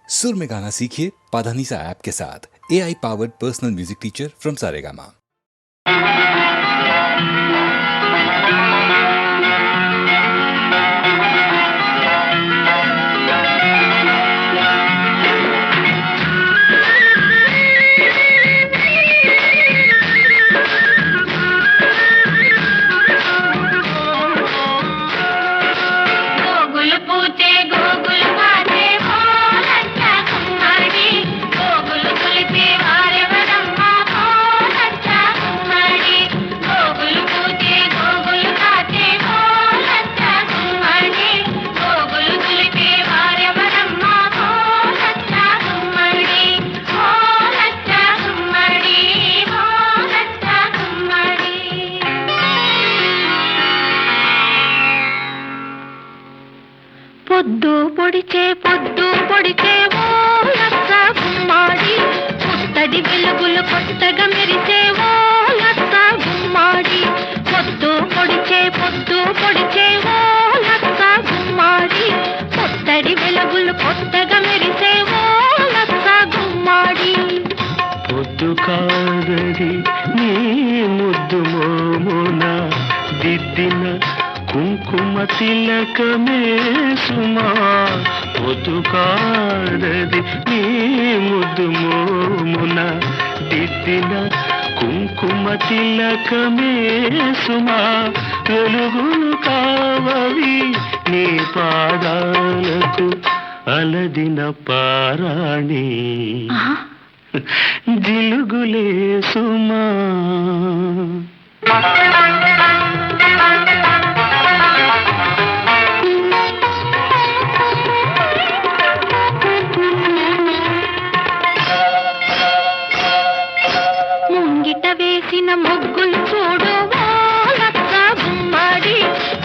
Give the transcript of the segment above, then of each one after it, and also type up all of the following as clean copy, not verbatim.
सुर में गाना सीखिए पाधानीसा ऐप के साथ। AI powered personal music teacher from Saregama. పొద్దు పొడిచే ఓ లచ్చ గుమ్మాడి పుట్టడి వెలుగులు కొత్తగా మెరిసే ఓ లచ్చ గుమ్మాడి పొద్దు పొడిచే ఓ లచ్చ గుమ్మాడి పుట్టడి వెలుగులు కొత్తగా మెరిసే ఓ లచ్చ గుమ్మాడి పొద్దు కాదది నీ ముద్దు మోమున దిద్దిన కుంకుమ తిలకమే సుమా పొద్దు కాదది నీ ముద్దు మోమున దిద్దిన కుంకుమ తిలకమే సుమా వెలుగులు కావవి నీ పాదాలకు అలదిన పారాణి జిలుగులే సుమా వేసిన ముగ్గులు చూడు ఓ లచ్చ గుమ్మాడి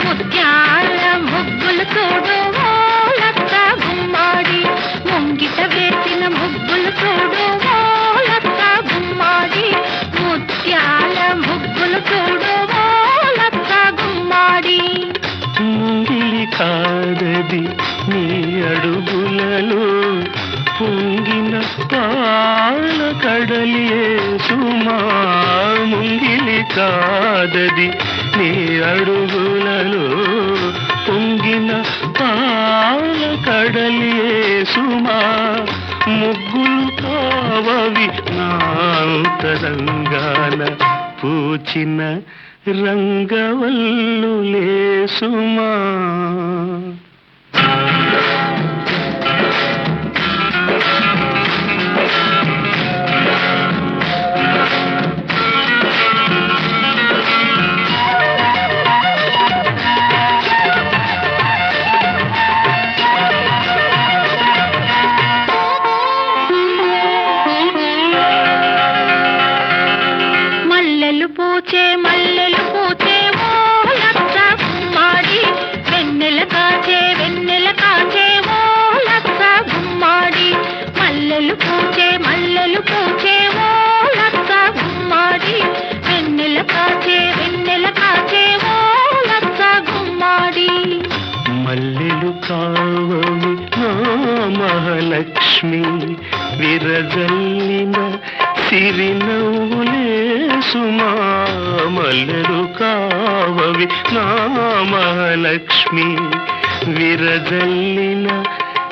ముత్యాల ముగ్గులు చూడు ఓ లచ్చ గుమ్మాడి ముంగిట వేసిన ముగ్గులు చూడు ఓ లచ్చ గుమ్మాడి ముత్యాల ముగ్గులు చూడు ఓ లచ్చ గుమ్మాడి ముంగిలి కాదది నీ అడుగులలో పొంగిన పాల కడలియే సుమా ముంగిలి కాదది నీ అడుగులలో పొంగిన పాల కడలియే సుమా ముగ్గులు కావవి నాంతరంగాన పూచిన రంగవల్లులే సుమా మల్లెలు పూచే ఓ లచ్చ గుమ్మాడి వెన్నెల కాచే ఓ లచ్చ గుమ్మాడి మల్లెలు పూచే ఓ లచ్చ గుమ్మాడి వెన్నెల కాచే ఓ లచ్చ గుమ్మాడి మల్లెలు కావవి నా మహాలక్ష్మి విరజల్లిన సిరినవ్వులే సుమా మల్లెలు కావవి నా మహాలక్ష్మి విరజల్లిన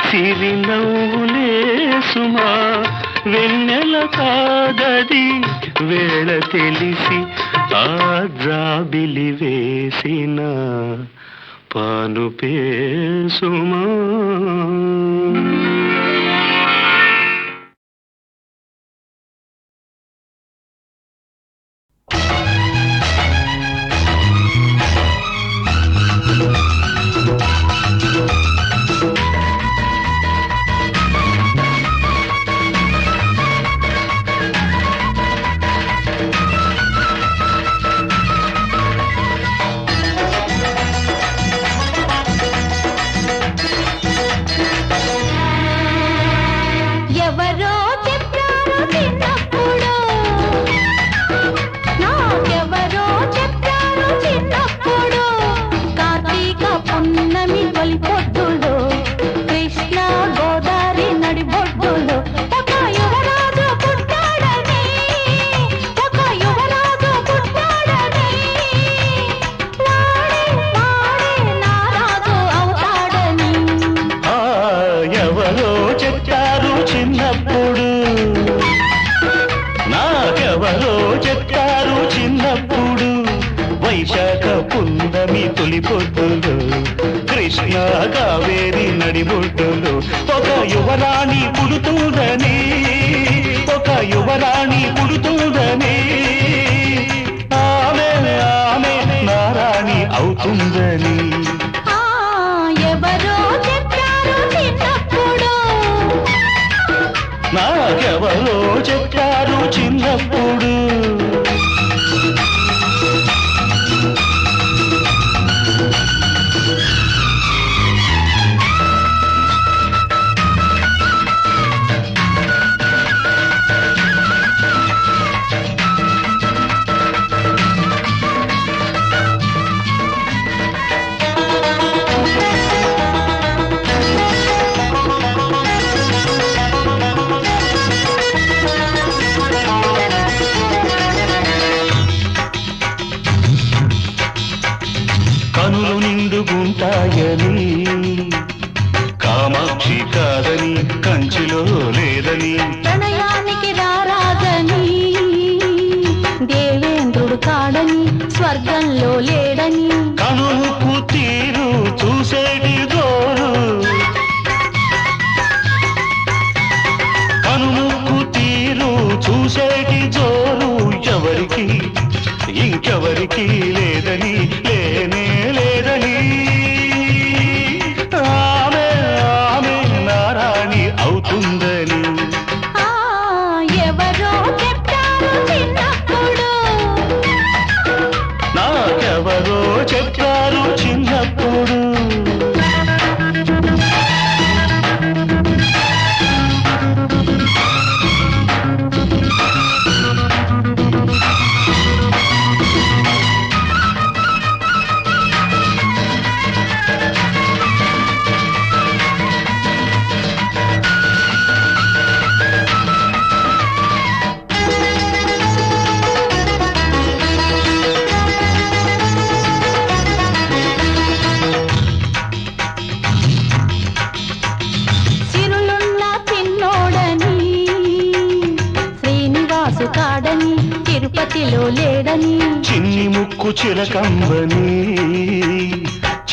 సిరినవ్వులే సుమా వెన్నెల కాదది వేళ తెలిసి ఆ జాబిలి వేసిన పానుపే సుమా పున్నమి తొలి పొద్దులు కృష్ణ కావేరి నడిబొడ్డులు ఒక యువరాణి పుడుతుందని ఒక యువరాణి పుడుతుందని ఆమె ఆమె నారాణి అవుతుందని ఎవరో చెప్పారు చిన్నప్పుడు నాకెవరో చెప్పారు చిన్నప్పుడు కనులు నిండుగుంటాయని కామాక్షి కాదని కంచిలో లేదని ప్రణయానికి రారాజని దేవేంద్రుడు కాడని స్వర్గంలో లేడని కనుకు తీరు చూసేటి జోరు కనుకు తీరు చూసేటి జోరు ఎవరికి ఇంకెవరికి లేదని లేనే లేదని ఆమె ఆమె నారాణి అవుతుందని ఎవరో చెప్పారు చిన్నప్పుడు నాకెవరో చెప్పారు చిన్నప్పుడు సిరులున్న పిన్నోడని శ్రీనివాసు కాడని తిరుపతిలో లేడని చిన్ని ముక్కు చిలకంబని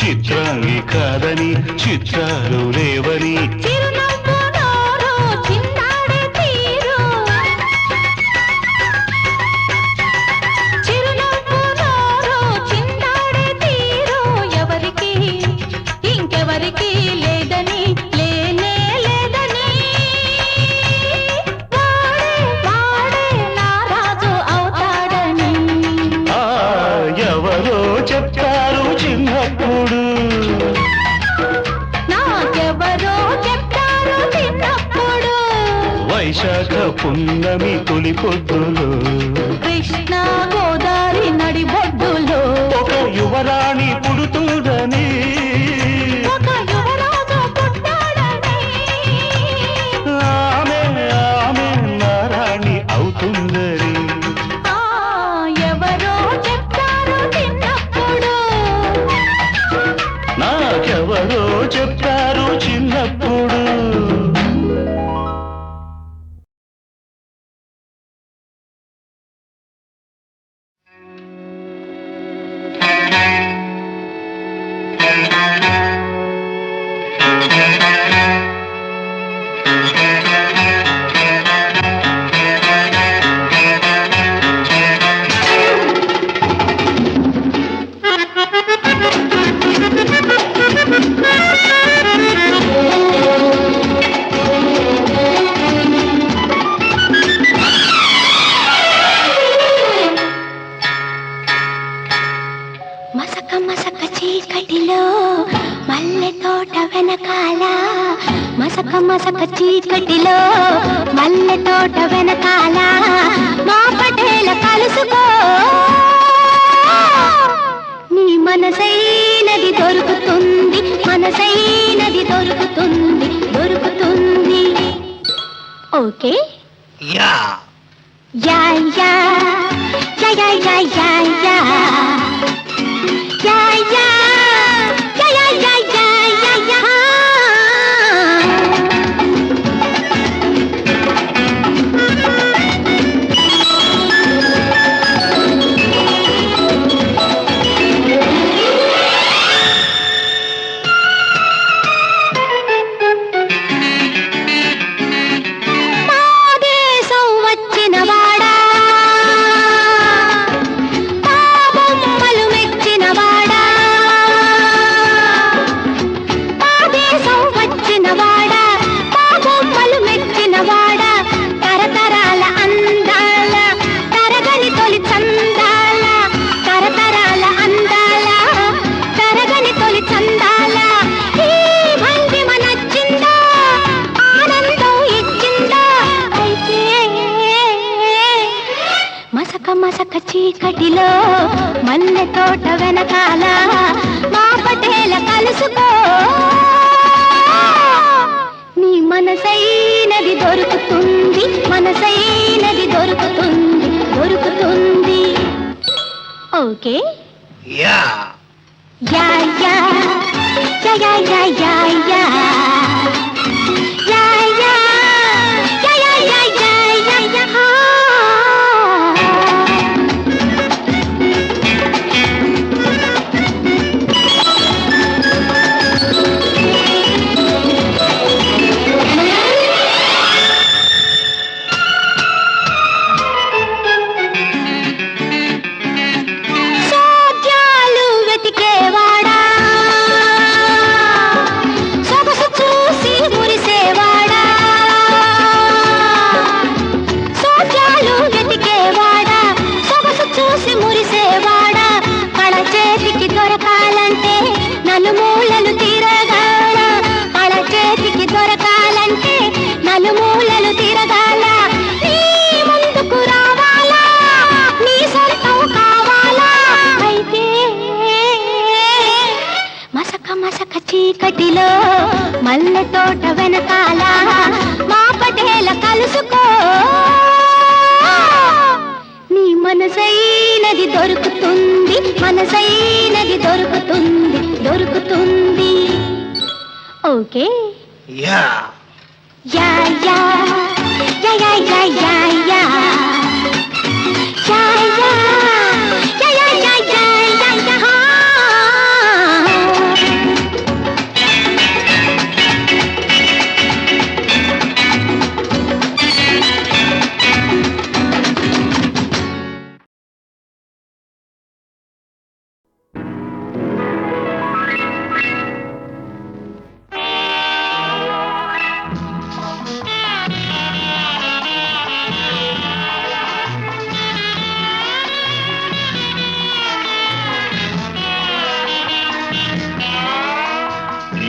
చిత్రాంగి కాదని చిత్రాలు లేవని చిరునవ్వు నోరు చిన్నాడే తీరు చిరునవ్వు నోరు చిన్నాడే తీరు ఎవరికి ఇంకెవరికి లేదని లేనే లేదని వాడే వాడే నా రాజు అవుతాడని ఆ ఎవరో చెప్పారు చిన్నప్పుడు నాకెవరో చెప్పారు చిన్నప్పుడు వైశాఖ పున్నమి తొలి పొద్దులు కృష్ణ గోదావరి నడిబొడ్డులో ఒక యువరాణి పుడుతుందని ఒక యువరాజు పుట్టాడని ఆమె ఆమె నారాణి అవుతుందని ఎవరో చెప్పారు చిన్నప్పుడు నాకెవరో చెప్పారు చిన్నప్పుడు మసక మసక చీకటిలో మల్లె తోట వెనకాల మసక మసక చీకటిలో మల్లె తోట వెనకాల మా పటేల కలుసుకో నీ మనసైనది దొరుకుతుంది మనసైనది దొరుకుతుంది దొరుకుతుంది okay yeah yeah yeah yeah yeah yeah yeah yeah yeah yeah yeah yeah yeah yeah yeah yeah మసక చీకటిలో మల్లె తోట వెనకాల మా పటేల కలుసుకో నీ మనసైనది దొరుకుతుంది మనసైనది దొరుకుతుంది దొరుకుతుంది okay yeah yeah yeah yeah yeah yeah yeah yeah yeah yeah yeah yeah yeah yeah yeah సోద్యాలు వెతికేవాడా సొగసు చూసి మురిసేవాడా సోద్యాలు వెతికేవాడా సొగసు చూసి మురిసేవాడా కళ చేతికి దొరకాలంటే నలుమూలలు తిరగాల కళ చేతికి దొరకాలంటే నలుమూలలు తిరగాల నీ ముందుకు రావాలా నీ సొంతం కావాలా అయితే మసక మసక చీకటిలో మల్లె తోట వెనకాల మా పటేల కలుసుకో నీ మనసైనది దొరుకుతుంది మనసైనది దొరుకుతుంది దొరుకుతుంది okay yeah yeah yeah yeah yeah yeah yeah yeah yeah yeah yeah yeah yeah yeah yeah yeah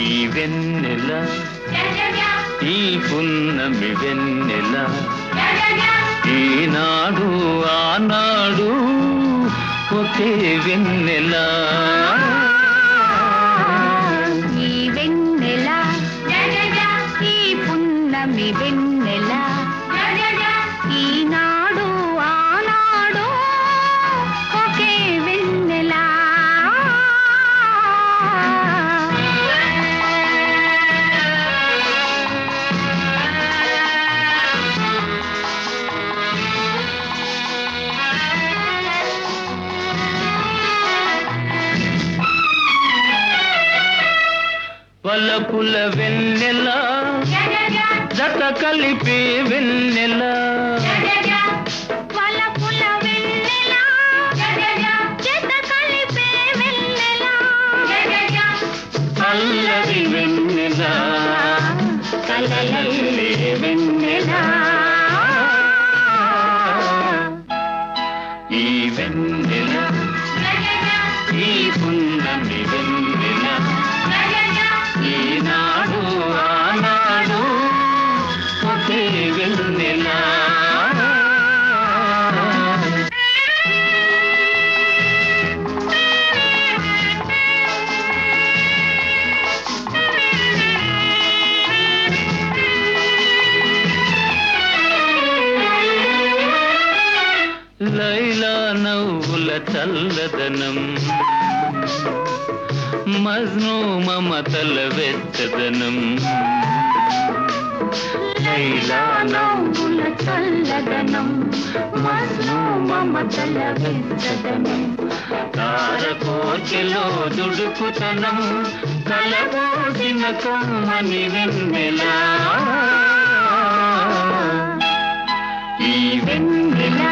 ఈ వెన్నెల ఈ పున్నమి వెన్నెల ఈనాడు ఆనాడు ఒకే వెన్నెల ఈ వెన్నెల ఈ పున్నమి వెన్నెల ఈనాడు ఆనాడు ఒకే వెన్నెల వలపుల వెన్నెల జత కలిపే వెన్నెల వలపుల వెన్నెల జత కలిపే వెన్నెల చల్లది వెన్నెల కలలల్లే వెన్నెల ఈ వెన్నెల ఈ పున్నమి వెన్నెల ఈనాడు ఆనాడు ఒకే వెన్నెల లైలా నవ్వుల చల్లదనం మజ్ను మమతల వెచ్చదనం లైలా నవ్వుల చల్లదనం మజ్ను మమతల వెచ్చదనం తారకోచెలో దుడుకుతనం కలబోసిన కమ్మని వెన్నెల ఈ వెన్నెల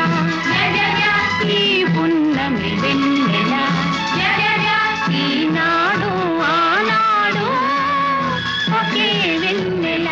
ఈ పున్నమి వెన్నెల ఈనాడు ఆనాడు ఒకే వెన్నెల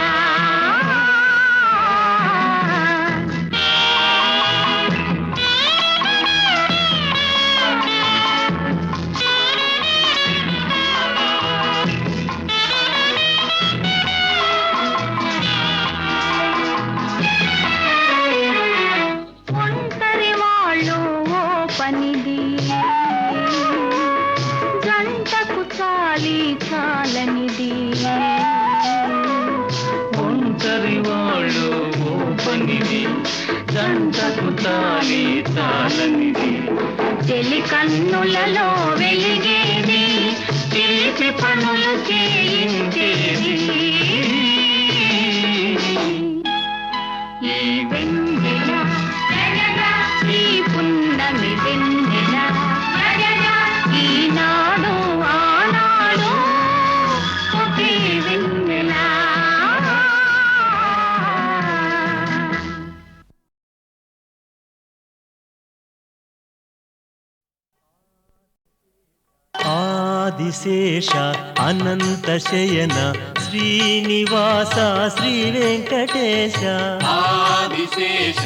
కానిది, జంటకు తాళి తాళనిది. చెలి కన్నులలో వెలిగేది, చిలిపి పనులు చేయించేది. ఈ వెన్నెల, ఈ పున్నమి వెన్నెల, ఈనాడు ఆనాడు ఒకే వెన్నెల. ఆదిశేష అనంత శయన శ్రీనివాస శ్రీ వెంకటేశ. ఆదిశేష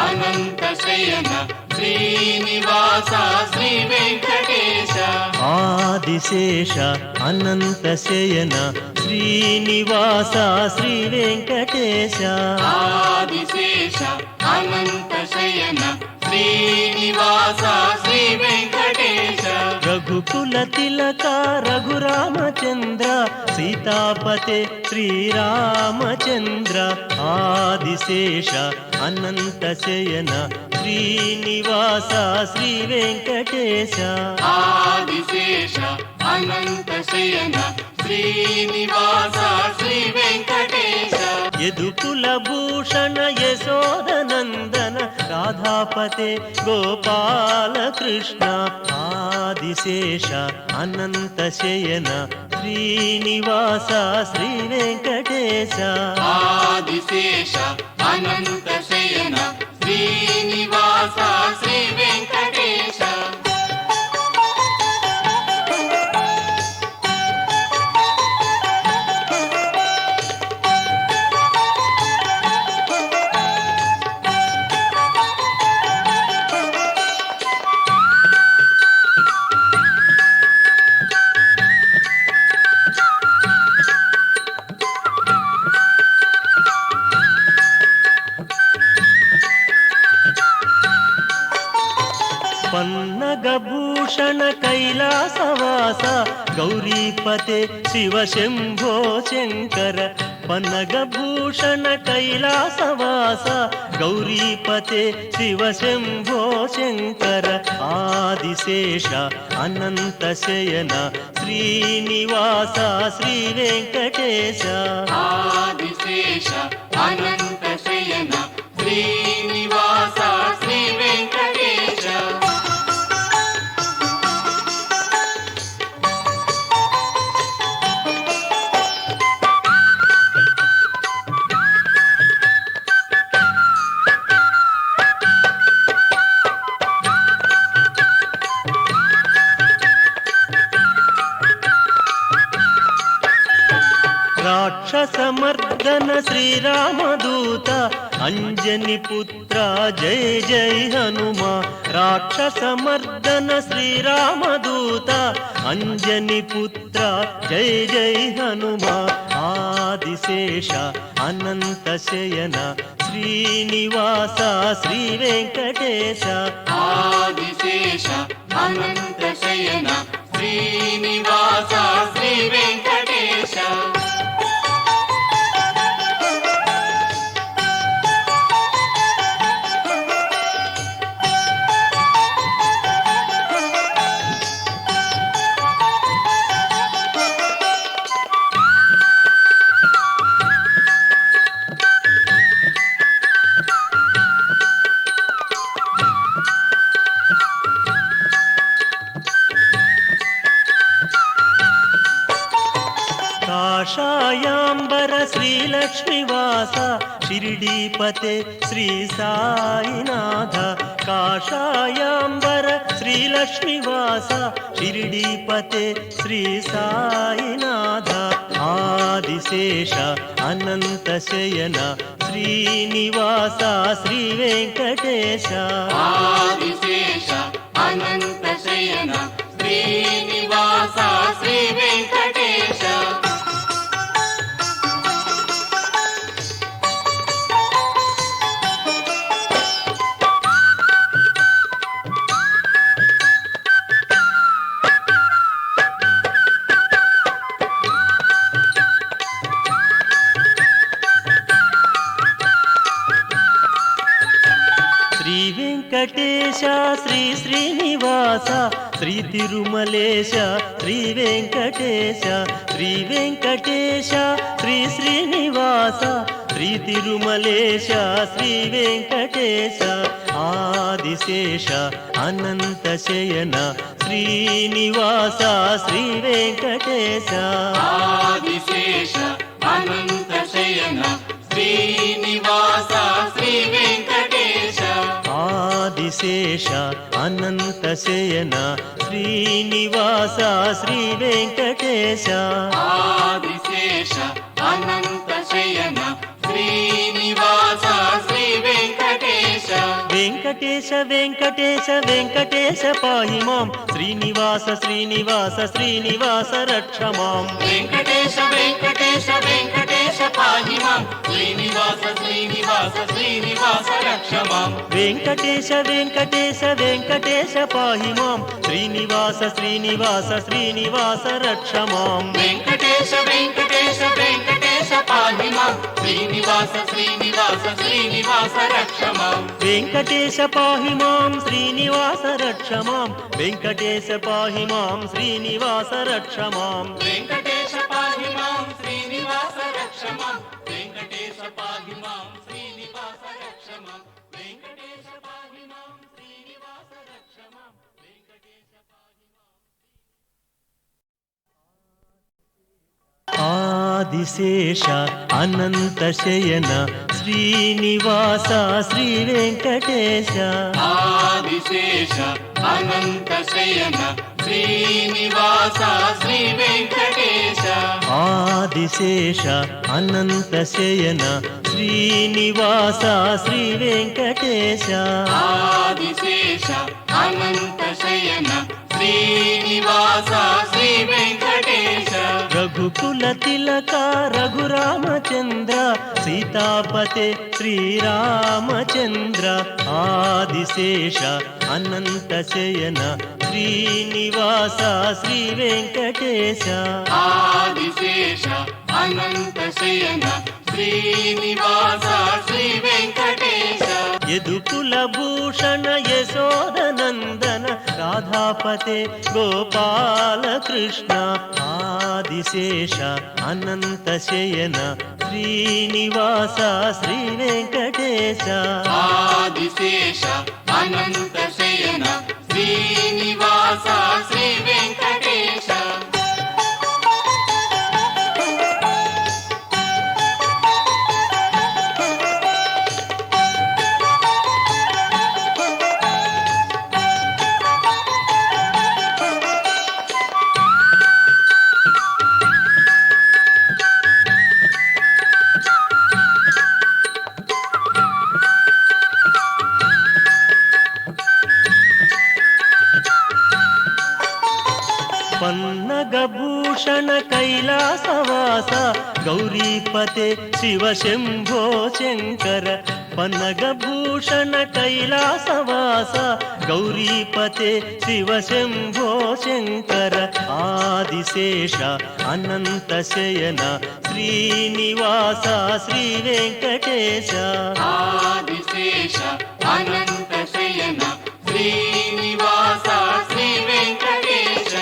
అనంత శయన శ్రీనివాస శ్రీ వెంకటేశ. ఆదిశేష అనంత శయన శ్రీనివాస శ్రీ వెంకటేశ. ఆదిశేష అనంత శయన శ్రీనివాస శ్రీ వెంకటేశ. రఘుకుల తిలక రఘురామచంద్ర సీతాపతే శ్రీరామచంద్ర. ఆదిశేష అనంత శయన శ్రీనివాస శ్రీ వెంకటేశ. ఆదిశేష అనంత శయన శ్రీనివాస శ్రీ వెంకటేశ. యదుకుల భూషణ యశోదనందన రాధాపతే గోపాల కృష్ణ. ఆదిశేష అనంత శయన శ్రీనివాస శ్రీ వెంకటేశ. ఆదిశేష అనంత శయన శ్రీనివాస శ్రీ వెంకటేశ. పన్నగభూషణ కైలాసవాస గౌరీపతే శివ శంభో శంకర. పన్నగభూషణ కైలాసవాస గౌరీపతే శివ శంభో శంకర. ఆదిశేష అనంత శయన శ్రీనివాస శ్రీ వెంకటేశ. ఆదిశేష అనంత శయన శ్రీనివాస శ్రీ వెంకటేశ. రాక్షసమర్దన శ్రీరామదూత అంజని పుత్ర జయ జయ హనుమా. రాక్షసమర్దన శ్రీరామదూత అంజని పుత్ర జయ జయ హనుమా. ఆదిశేష అనంత శయన శ్రీనివాస శ్రీ వెంకటేశ. ఆదిశేష అనంత శయన శ్రీనివాస శ్రీ వెంకటేశ. కాషాయాంబర శ్రీలక్ష్మీవాస షిరిడీపతే శ్రీ సాయినాథ. కాషాయాంబర శ్రీలక్ష్మీవాస షిరిడీపతే శ్రీ సాయినాథ. ఆదిశేష అనంత శయన శ్రీనివాస శ్రీ వెంకటేశ. ఆదిశేష అనంత శయన శ్రీనివాస శ్రీ వెంకటేశ. శ్రీ వెంకటేశ శ్రీ శ్రీనివాస శ్రీ తిరుమలేశ శ్రీ వెంకటేశ శ్రీ వెంకటేశ శ్రీ శ్రీనివాస శ్రీ తిరుమలేశ శ్రీ వెంకటేశ ఆదిశేష అనంత శయన శ్రీనివాస శ్రీ వెంకటేశ ఆదిశేష అనంత శయన శ్రీనివాస శ్రీ వెంకటేశ ఆదిశేష అనంత శయన శ్రీనివాస శ్రీ వెంకటేశ ఆదిశేష అనంత శయన శ్రీనివాస శ్రీ వెంకటేశ వెంకటేశ వెంకటేశ వెంకటేశ పాహి మాం శ్రీనివాస శ్రీనివాస శ్రీనివాస రక్ష మాం వెంకటేశ వెంకటేశ వెంకటేశ పాహి మాం శ్రీనివాస శ్రీనివాస శ్రీనివాస రక్ష మాం వెంకటేశ వెంకటేశ వెంకటేశ పాహి మాం శ్రీనివాస శ్రీనివాస శ్రీనివాస రక్ష మాం వెంకటేశ వెంకటేశ వెంకటేశ పాహి మాం శ్రీనివాస శ్రీనివాస శ్రీనివాస రక్ష మాం వెంకటేశ పాహి మాం శ్రీనివాస రక్ష మాం వెంకటేశ పాహి మాం శ్రీనివాస రక్ష మాం వెంకటేశ పాహి మాం శ్రీనివాస రక్ష మాం వెంకటేశ పాహి మాం శ్రీనివాస రక్ష మాం వెంకటేశ పాహి మాం శ్రీనివాస రక్ష మాం వెంకటేశ పాహి మాం ఆదిశేష అనంత శయన శ్రీనివాస శ్రీ వెంకటేశ ఆదిశేష అనంత శయన శ్రీనివాస శ్రీ వెంకటేశ ఆదిశేష అనంత శయన శ్రీనివాస శ్రీ వెంకటేశ ఆదిశేష అనంత శయన శ్రీనివాస శ్రీ వెంకటేశ రఘుకుల తిలక రఘురామచంద్ర సీతాపతే శ్రీరామచంద్ర ఆదిశేష అనంత శయన శ్రీనివాస శ్రీ వెంకటేశ ఆదిశేష అనంత శయన శ్రీనివాస శ్రీ వెంకటేశ యదుకుల భూషణ యశోదనందన రాధాపతే గోపాల కృష్ణ ఆదిశేష అనంత శయన శ్రీనివాస శ్రీ వెంకటేశ ఆదిశేష అనంత శయన శ్రీనివాస శ్రీ వెంకటేశ పన్నగభూషణ కైలాసవాస గౌరీపతే శివ శంభో శంకర పన్నగభూషణ కైలాసవాస గౌరీపతే శివ శంభో శంకర ఆదిశేష అనంత శయన శ్రీనివాస శ్రీ వెంకటేశ ఆదిశేష అనంత శయన శ్రీనివాస శ్రీ వెంకటేశ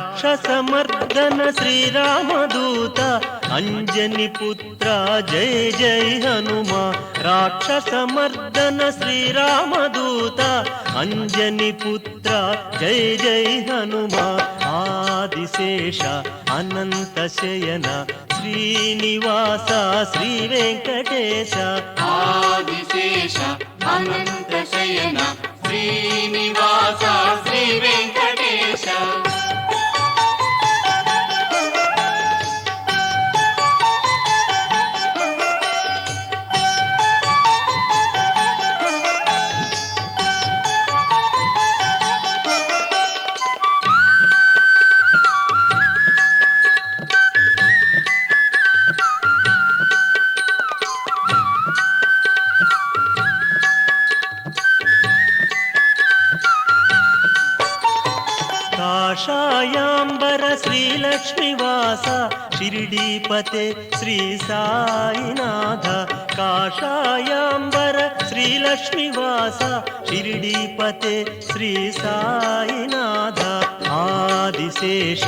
రాక్షసమర్దన శ్రీరామదూత అంజని పుత్ర జయ జయ హనుమా రాక్షసమర్దన శ్రీరామదూత అంజని పుత్ర జయ జయ హనుమా ఆదిశేష అనంత శయన శ్రీనివాస శ్రీ వెంకటేశ ఆదిశేష అనంత శయన శ్రీనివాస శ్రీ వెంకటేశ కాషాయాంబర శ్రీలక్ష్మివాస షిరిడీపతే శ్రీ సాయినాథ కాషాయాంబర శ్రీలక్ష్మివాస షిరిడీపతే శ్రీ సాయినాథ ఆదిశేష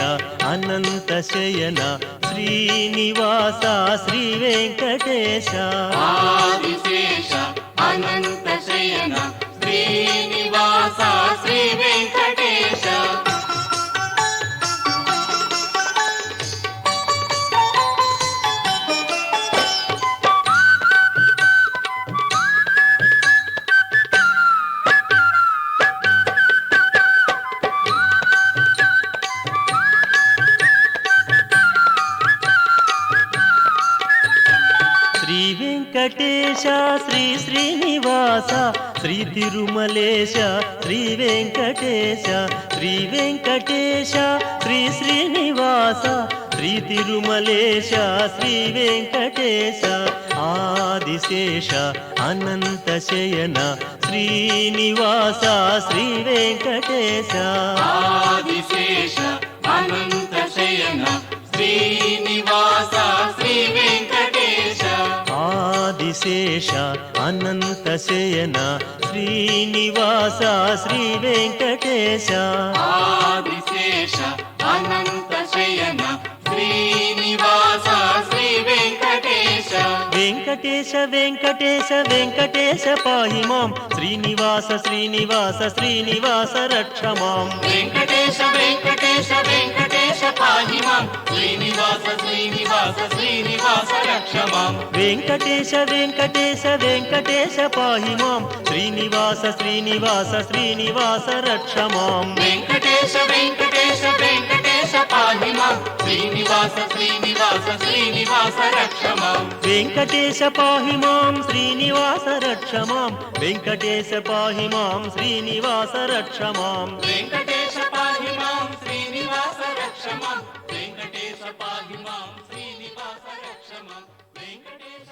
అనంత శయన శ్రీనివాస శ్రీ వెంకటేశ ఆదిశేష అనంత శయన శ్రీనివాస శ్రీ వెంకటేశ శ్రీ వెంకటేశ శ్రీ శ్రీనివాస శ్రీ తిరుమలేశ శ్రీ వెంకటేశ శ్రీ వెంకటేశ శ్రీ శ్రీనివాస శ్రీ తిరుమలేశ శ్రీ వెంకటేశ ఆదిశేష అనంత శయన శ్రీనివాస శ్రీ వెంకటేశ ఆదిశేష అనంత శయన శ్రీనివాస శ్రీ వెంకటేశ ఆదిశేష అనంత శయన శ్రీనివాస శ్రీ వెంకటేశ ఆదిశేష అనంత శయన శ్రీనివాస శ్రీ వెంకటేశ వెంకటేశ వెంకటేశ వెంకటేశ పాహి మాం శ్రీనివాస శ్రీనివాస శ్రీనివాస రక్ష మాం వెంకటేశ వెంకటేశ వెంకటేశ పాహి మాం శ్రీనివాస శ్రీనివాస శ్రీనివాస రక్ష మాం వెంకటేశ వెంకటేశ వెంకటేశ పాహి మాం శ్రీనివాస శ్రీనివాస శ్రీనివాస రక్ష మాం వెంకటేశ వెంకటేశ వెంకటేశ పాహి మాం శ్రీనివాస శ్రీనివాస శ్రీనివాస రక్ష మాం వెంకటేశ పాహి మాం శ్రీనివాస రక్ష మాం వెంకటేశ పాహి మాం శ్రీనివాస రక్ష మాం వెంకటేశ పాహి మాం శ్రీనివాస రక్ష మాం వెంకటేశ పాహి మాం శ్రీనివాస రక్ష మాం వెంకటేశ